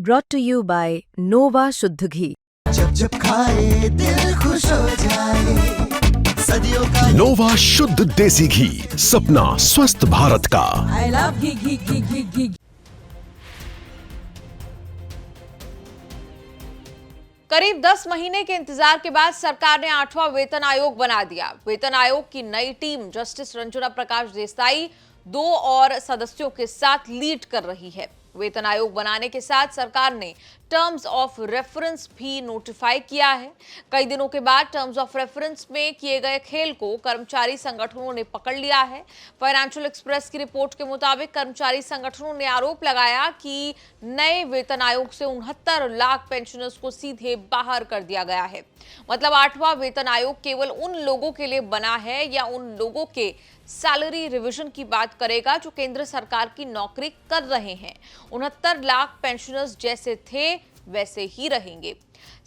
brought to you by Nova शुद्ध घी। जब जब खाए दिल खुश हो जाए, सदियों का नोवा शुद्ध देसी घी, सपना स्वस्थ भारत का। I love घी। करीब 10 महीने के इंतजार के बाद सरकार ने 8वां वेतन आयोग बना दिया। वेतन आयोग की नई टीम जस्टिस रंजना प्रकाश देसाई 2 और सदस्यों के साथ लीड कर रही है। वेतन आयोग बनाने के साथ सरकार ने टर्म्स ऑफ रेफरेंस भी नोटिफाई किया है। कई दिनों के बाद टर्म्स ऑफ रेफरेंस में किए गए खेल को कर्मचारी संगठनों ने पकड़ लिया है। फाइनेंशियल एक्सप्रेस की रिपोर्ट के मुताबिक कर्मचारी संगठनों ने आरोप लगाया कि नए वेतन आयोग से 69 लाख पेंशनर्स को सीधे बाहर कर दिया गया है। मतलब 8वां वेतन आयोग केवल उन लोगों के लिए बना है या उन लोगों के सैलरी रिवीजन की बात करेगा जो केंद्र सरकार की नौकरी कर रहे हैं। 69 लाख पेंशनर्स जैसे थे वैसे ही रहेंगे।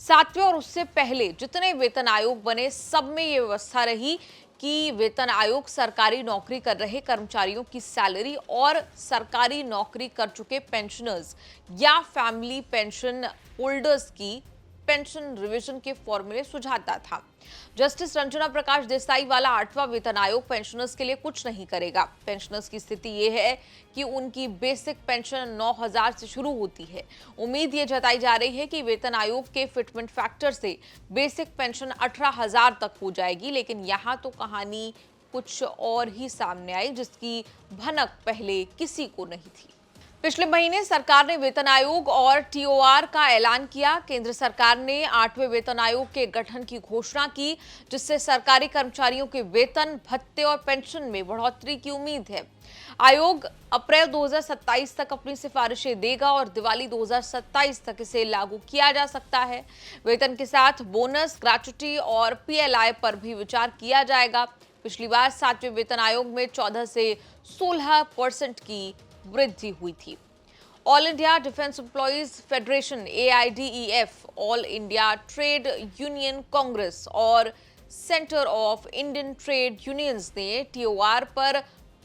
7वें और उससे पहले जितने वेतन आयोग बने सब में यह व्यवस्था रही कि वेतन आयोग सरकारी नौकरी कर रहे कर्मचारियों की सैलरी और सरकारी नौकरी कर चुके पेंशनर्स या फैमिली पेंशन होल्डर्स की पेंशन रिवीजन के फॉर्मूले सुझाता था। जस्टिस रंजना प्रकाश देसाई वाला 8वां वेतन आयोग पेंशनर्स के लिए कुछ नहीं करेगा। पेंशनर्स की स्थिति यह है कि उनकी बेसिक पेंशन 9,000 से शुरू होती है। उम्मीद ये जताई जा रही है कि वेतन आयोग के फिटमेंट फैक्टर से बेसिक पेंशन 18,000 तक हो जाएगी, लेकिन यहाँ तो कहानी कुछ और ही सामने आई जिसकी भनक पहले किसी को नहीं थी। पिछले महीने सरकार ने वेतन आयोग और टीओआर का ऐलान किया। केंद्र सरकार ने 8वें वेतन आयोग के गठन की घोषणा की, जिससे सरकारी कर्मचारियों के वेतन, भत्ते और पेंशन में बढ़ोतरी की उम्मीद है। आयोग अप्रैल 2027 तक अपनी सिफारिशें देगा और दिवाली 2027 तक इसे लागू किया जा सकता है। वेतन के साथ बोनस, ग्रेच्युटी और पीएलआई पर भी विचार किया जाएगा। पिछली बार 7वें वेतन आयोग में 14 से 16% की वृद्धि हुई थी। All India defence employees federation AIDEF, all India trade union congress और centre of Indian trade unions ने टीओआर पर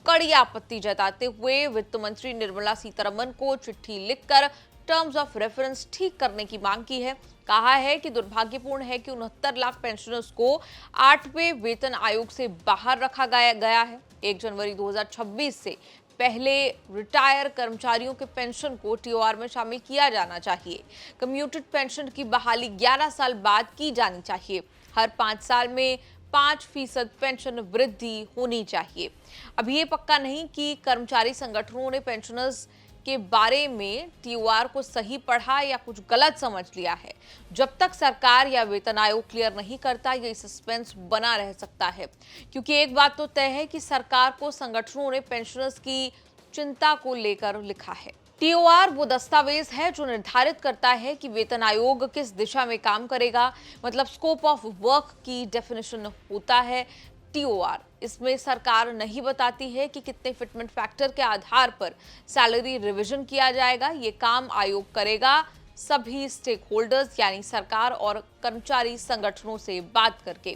कड़ी आपत्ति जताते हुए वित्त मंत्री निर्मला सीतारमण को चिट्ठी लिखकर टर्म्स ऑफ रेफरेंस ठीक करने की मांग की है। कहा है कि दुर्भाग्यपूर्ण है कि 69 लाख पेंशनर्स को 8वें वेतन आयोग से बाहर रखा गया है। 1 जनवरी 2026 से पहले रिटायर कर्मचारियों के पेंशन को टीओआर में शामिल किया जाना चाहिए। कम्यूटेड पेंशन की बहाली 11 साल बाद की जानी चाहिए। हर 5 साल में 5% पेंशन वृद्धि होनी चाहिए। अब ये पक्का नहीं कि कर्मचारी संगठनों ने पेंशनर्स के बारे में टीओआर को सही पढ़ा या कुछ गलत समझ लिया है। जब तक सरकार या वेतन आयोग क्लियर नहीं करता, ये सस्पेंस बना रह सकता है, क्योंकि एक बात तो तय है कि सरकार को संगठनों ने पेंशनर्स की चिंता को लेकर लिखा है। टीओआर वो दस्तावेज है जो निर्धारित करता है कि वेतन आयोग किस दिशा में काम करेगा, मतलब स्कोप ऑफ वर्क की डेफिनेशन होता है टीओआर। इसमें सरकार नहीं बताती है कि कितने फिटमेंट फैक्टर के आधार पर सैलरी रिवीजन किया जाएगा। ये काम आयोग करेगा सभी स्टेक होल्डर्स यानी सरकार और कर्मचारी संगठनों से बात करके।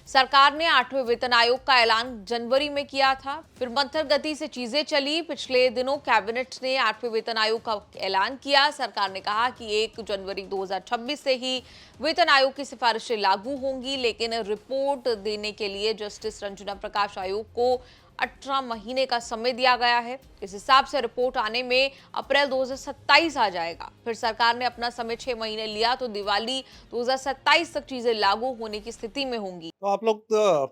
सरकार ने 8वें वेतन आयोग का ऐलान जनवरी में किया था, फिर मंथर गति से चीजें चली। पिछले दिनों कैबिनेट ने 8वें वेतन आयोग का ऐलान किया। सरकार ने कहा कि 1 जनवरी 2026 से ही वेतन आयोग की सिफारिशें लागू होंगी, लेकिन रिपोर्ट देने के लिए जस्टिस रंजना प्रकाश आयोग को 18 महीने का समय दिया गया है। इस हिसाब से रिपोर्ट आने में अप्रैल 2027 आ जाएगा। फिर सरकार ने अपना समय 6 महीने लिया तो दिवाली 2027 तक चीजें लागू होने की स्थिति में होंगी। तो आप लोग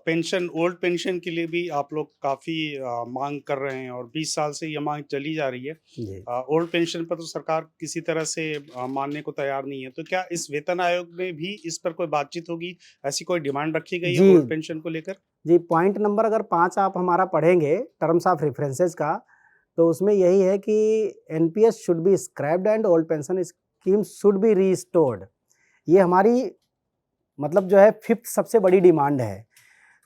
पेंशन, ओल्ड पेंशन के लिए भी आप लोग काफी मांग कर रहे हैं और 20 साल से ये मांग चली जा रही है। ओल्ड पेंशन पर तो सरकार किसी तरह से मानने को तैयार नहीं है। तो क्या इस वेतन आयोग में भी इस पर कोई बातचीत होगी? ऐसी कोई डिमांड रखी गई है ओल्ड पेंशन को लेकर? जी, पॉइंट नंबर अगर 5 आप हमारा पढ़ेंगे टर्म्स ऑफ रेफरेंसेस का, तो उसमें यही है कि NPS should be scraped and old pension scheme should be restored. ये हमारी मतलब जो है 5th सबसे बड़ी डिमांड है।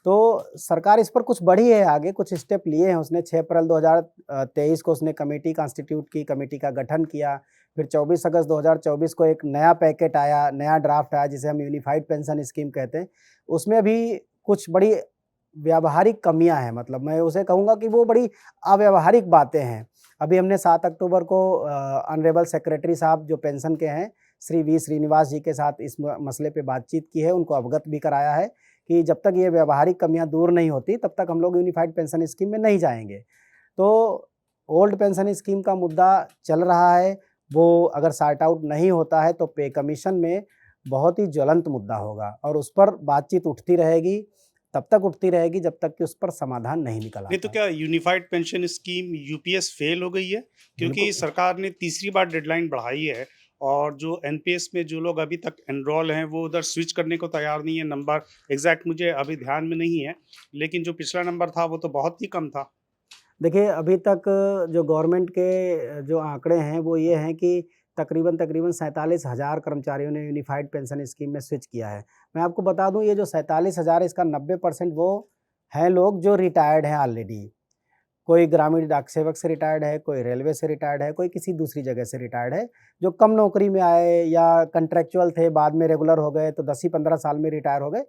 तो सरकार इस पर कुछ बढ़ी है, आगे कुछ स्टेप लिए हैं उसने। 6 अप्रैल 2023 को उसने कमेटी कॉन्स्टिट्यूट की, कमेटी का गठन किया। फिर 24 अगस्त 2024 को एक नया पैकेट आया, नया ड्राफ्ट आया जिसे हम यूनिफाइड पेंशन स्कीम कहते हैं। उसमें अभी कुछ बड़ी व्यावहारिक कमियां हैं, मतलब मैं उसे कहूँगा कि वो बड़ी अव्यावहारिक बातें हैं। अभी हमने 7 अक्टूबर को ऑनरेबल सेक्रेटरी साहब जो पेंशन के हैं, श्री वी श्रीनिवास जी के साथ इस मसले पे बातचीत की है, उनको अवगत भी कराया है कि जब तक ये व्यावहारिक कमियां दूर नहीं होती तब तक हम लोग यूनिफाइड पेंशन स्कीम में नहीं जाएंगे। तो ओल्ड पेंशन स्कीम का मुद्दा चल रहा है, वो अगर सॉर्ट आउट नहीं होता है तो पे कमीशन में बहुत ही ज्वलंत मुद्दा होगा और उस पर बातचीत उठती रहेगी, तब तक उठती रहेगी जब तक कि उस पर समाधान नहीं निकल नहीं तो आता। क्या unified pension scheme UPS fail हो गई है? क्योंकि बिल्कुल। सरकार ने तीसरी बार डेडलाइन बढ़ाई है और जो एनपीएस में जो लोग अभी तक एनरोल हैं वो उधर स्विच करने को तैयार नहीं है। नंबर एग्जैक्ट मुझे अभी ध्यान में नहीं है, लेकिन जो पिछला नंबर था वो तो बहुत ही कम था। देखिए, अभी तक जो गवर्नमेंट के जो आंकड़े हैं वो ये हैं कि तकरीबन 47,000 कर्मचारियों ने यूनिफाइड पेंशन स्कीम में स्विच किया है। मैं आपको बता दूं, ये जो 47,000 इसका 90% वो हैं लोग जो रिटायर्ड हैं ऑलरेडी। कोई ग्रामीण डाक सेवक से रिटायर्ड है, कोई रेलवे से रिटायर्ड है, कोई किसी दूसरी जगह से रिटायर्ड है, जो कम नौकरी में आए या कॉन्ट्रैक्चुअल थे, बाद में रेगुलर हो गए तो 10 ही 15 साल में रिटायर हो गए।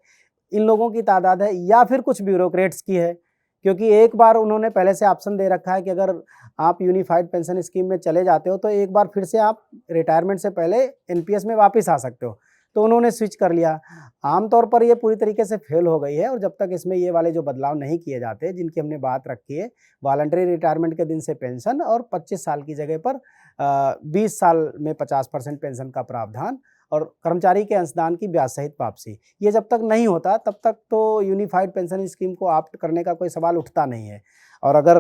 इन लोगों की तादाद है, या फिर कुछ ब्यूरोक्रेट्स की है, क्योंकि एक बार उन्होंने पहले से ऑप्शन दे रखा है कि अगर आप यूनिफाइड पेंशन स्कीम में चले जाते हो तो एक बार फिर से आप रिटायरमेंट से पहले एनपीएस में वापस आ सकते हो, तो उन्होंने स्विच कर लिया। आमतौर पर ये पूरी तरीके से फेल हो गई है और जब तक इसमें ये वाले जो बदलाव नहीं किए जाते जिनकी हमने बात रखी है, वॉलंटरी रिटायरमेंट के दिन से पेंशन और 25 साल की जगह पर 20 साल में 50% पेंशन का प्रावधान और कर्मचारी के अंशदान की ब्याज सहित वापसी, ये जब तक नहीं होता तब तक तो यूनिफाइड पेंशन स्कीम को ऑप्ट करने का कोई सवाल उठता नहीं है। और अगर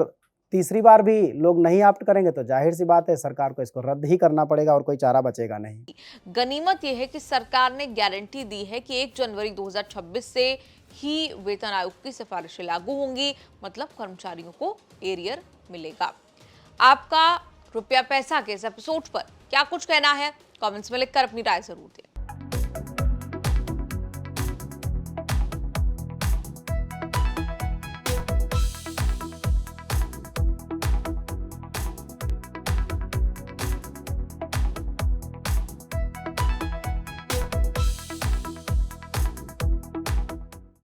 तीसरी बार भी लोग नहीं ऑप्ट करेंगे तो जाहिर सी बात है सरकार को इसको रद्द ही करना पड़ेगा और कोई चारा बचेगा नहीं। गनीमत यह है कि सरकार ने गारंटी दी है कि 1 जनवरी 2026 से ही वेतन आयोग की सिफारिशें लागू होंगी, मतलब कर्मचारियों को एरियर मिलेगा। आपका रुपया पैसा के इस एपिसोड पर क्या कुछ कहना है? कमेंट्स में लिखकर अपनी राय जरूर दें।